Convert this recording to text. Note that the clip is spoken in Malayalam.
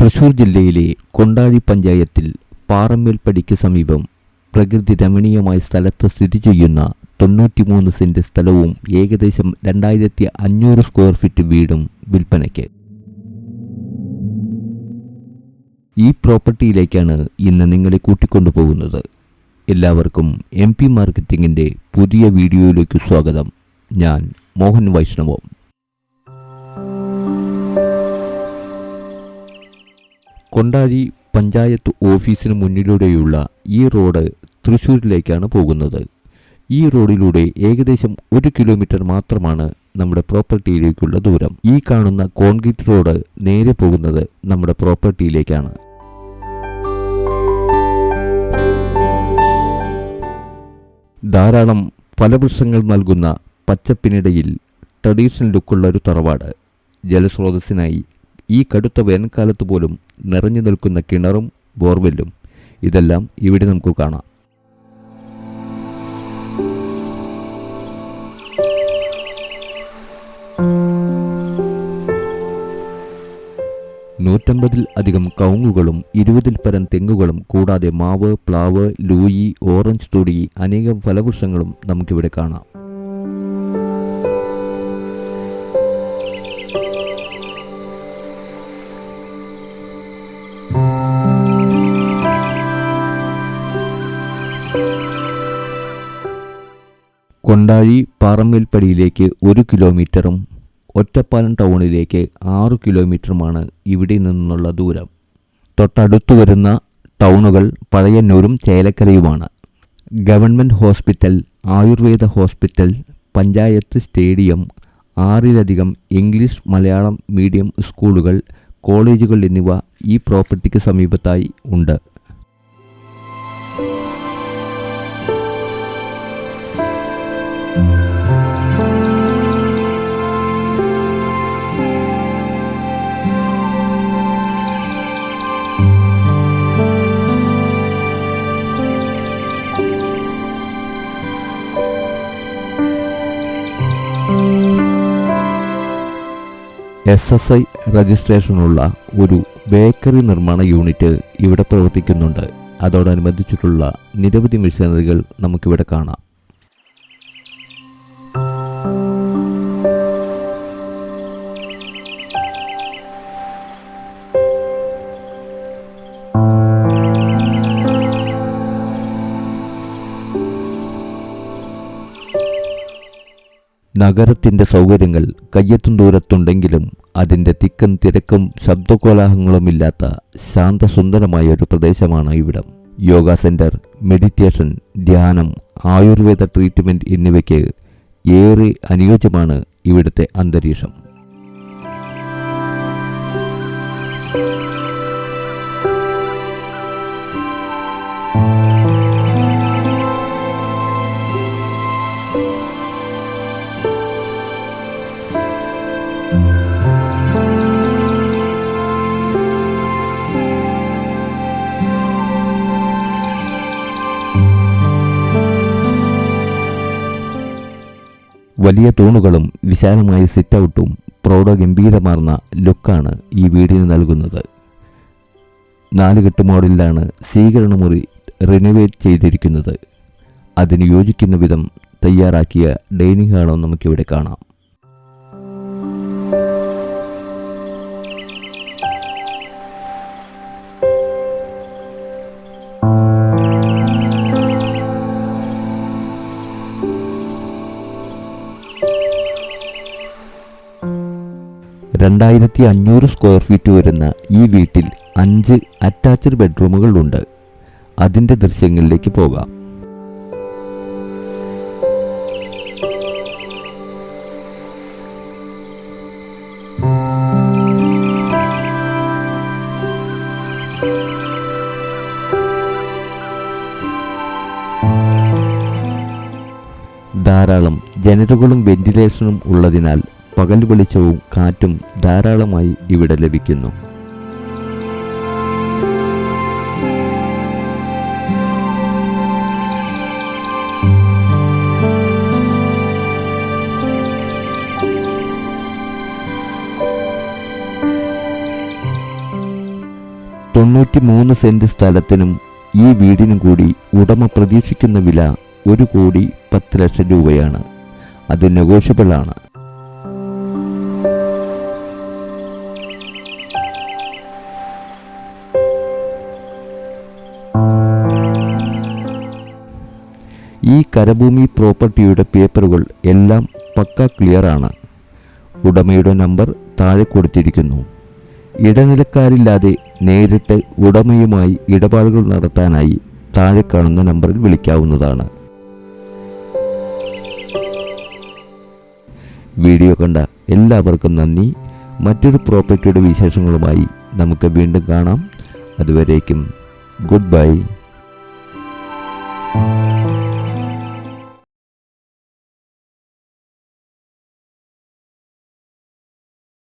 തൃശൂർ ജില്ലയിലെ കൊണ്ടാഴി പഞ്ചായത്തിൽ പാറമ്മേൽപ്പടിക്ക് സമീപം പ്രകൃതി രമണീയമായ സ്ഥലത്ത് സ്ഥിതി ചെയ്യുന്ന 93 സെന്റ് സ്ഥലവും ഏകദേശം 2500 സ്ക്വയർ ഫീറ്റ് വീടും വിൽപ്പനയ്ക്ക്. ഈ പ്രോപ്പർട്ടിയിലേക്കാണ് ഇന്ന് നിങ്ങളെ കൂട്ടിക്കൊണ്ടുപോകുന്നത്. എല്ലാവർക്കും MP മാർക്കറ്റിംഗിൻ്റെ പുതിയ വീഡിയോയിലേക്ക് സ്വാഗതം. ഞാൻ മോഹൻ വൈഷ്ണവം. കൊണ്ടാഴി പഞ്ചായത്ത് ഓഫീസിന് മുന്നിലൂടെയുള്ള ഈ റോഡ് തൃശ്ശൂരിലേക്കാണ് പോകുന്നത്. ഈ റോഡിലൂടെ ഏകദേശം 1 കിലോമീറ്റർ മാത്രമാണ് നമ്മുടെ പ്രോപ്പർട്ടിയിലേക്കുള്ള ദൂരം. ഈ കാണുന്ന കോൺക്രീറ്റ് റോഡ് നേരെ പോകുന്നത് നമ്മുടെ പ്രോപ്പർട്ടിയിലേക്കാണ്. ധാരാളം ഫലവൃക്ഷങ്ങൾ നൽകുന്ന പച്ചപ്പിനിടയിൽ ട്രഡീഷണൽ ലുക്കുള്ള ഒരു തറവാട്. ജലസ്രോതസ്സിനായി ഈ കടുത്ത വേനൽക്കാലത്ത് പോലും നിറഞ്ഞു നിൽക്കുന്ന കിണറും ബോർവെല്ലും ഇതെല്ലാം ഇവിടെ നമുക്ക് കാണാം. അധികം കവുങ്ങുകളും 20-ൽ പരം തെങ്ങുകളും കൂടാതെ മാവ്, പ്ലാവ്, ലൂയി, ഓറഞ്ച് തുടങ്ങി അനേകം ഫലവൃക്ഷങ്ങളും നമുക്കിവിടെ കാണാം. കൊണ്ടാഴി പാറമ്മേൽപ്പടിയിലേക്ക് 1 കിലോമീറ്ററും ഒറ്റപ്പാലം ടൗണിലേക്ക് 6 കിലോമീറ്ററുമാണ് ഇവിടെ നിന്നുള്ള ദൂരം. തൊട്ടടുത്തു വരുന്ന ടൗണുകൾ പഴയന്നൂരും ചേലക്കരയുമാണ്. Government hospital, ayurveda hospital, panchayat stadium, 6-ലധികം ഇംഗ്ലീഷ് മലയാളം മീഡിയം സ്കൂളുകൾ, കോളേജുകൾ എന്നിവ ഈ പ്രോപ്പർട്ടിക്ക് സമീപത്തായി ഉണ്ട്. SSI രജിസ്ട്രേഷനുള്ള ഒരു ബേക്കറി നിർമ്മാണ യൂണിറ്റ് ഇവിടെ പ്രവർത്തിക്കുന്നുണ്ട്. അതോടനുബന്ധിച്ചിട്ടുള്ള നിരവധി മെഷീനറികൾ നമുക്കിവിടെ കാണാം. നഗരത്തിൻ്റെ സൗകര്യങ്ങൾ കയ്യെത്തും ദൂരത്തുണ്ടെങ്കിലും അതിൻ്റെ തിക്കും തിരക്കും ശബ്ദകോലാഹലങ്ങളുമില്ലാത്ത ശാന്തസുന്ദരമായ ഒരു പ്രദേശമാണ് ഇവിടം. യോഗ സെൻറ്റർ, മെഡിറ്റേഷൻ, ധ്യാനം, ആയുർവേദ ട്രീറ്റ്മെൻറ്റ് എന്നിവയ്ക്ക് ഏറെ അനുയോജ്യമാണ് ഇവിടുത്തെ അന്തരീക്ഷം. വലിയ തൂണുകളും വിശാലമായ സിറ്റൗട്ടും പ്രൗഢഗംഭീരമാർന്ന ലുക്കാണ് ഈ വീടിന് നൽകുന്നത്. 4 കെട്ട് മോഡലിലാണ് സ്വീകരണമുറി റിനോവേറ്റ് ചെയ്തിരിക്കുന്നത്. അതിന് യോജിക്കുന്ന വിധം തയ്യാറാക്കിയ ഡൈനിങ് ഹാളും നമുക്കിവിടെ കാണാം. (2500 സ്ക്വയർ ഫീറ്റ് വരുന്ന ഈ വീട്ടിൽ 5 അറ്റാച്ച്ഡ് ബെഡ്റൂമുകളുണ്ട്. അതിൻ്റെ ദൃശ്യങ്ങളിലേക്ക് പോകാം. ധാരാളം ജനലുകളും വെന്റിലേഷനും ഉള്ളതിനാൽ പകൽ വെളിച്ചവും കാറ്റും ധാരാളമായി ഇവിടെ ലഭിക്കുന്നു. 93 സെന്റ് സ്ഥലത്തിനും ഈ വീടിനും കൂടി ഉടമ പ്രതീക്ഷിക്കുന്ന വില 1,10,00,000 രൂപയാണ്. അത് നെഗോഷ്യബിൾ ആണ്. ഈ കരഭൂമി പ്രോപ്പർട്ടിയുടെ പേപ്പറുകൾ എല്ലാം പക്ക ക്ലിയർ ആണ്. ഉടമയുടെ നമ്പർ താഴെ കൊടുത്തിരിക്കുന്നു. ഇടനിലക്കാരില്ലാതെ നേരിട്ട് ഉടമയുമായി ഇടപാടുകൾ നടത്താനായി താഴെ കാണുന്ന നമ്പറിൽ വിളിക്കാവുന്നതാണ്. വീഡിയോ കണ്ട എല്ലാവർക്കും നന്ദി. മറ്റൊരു പ്രോപ്പർട്ടിയുടെ വിശേഷങ്ങളുമായി നമുക്ക് വീണ്ടും കാണാം. അതുവരേക്കും ഗുഡ് ബൈ.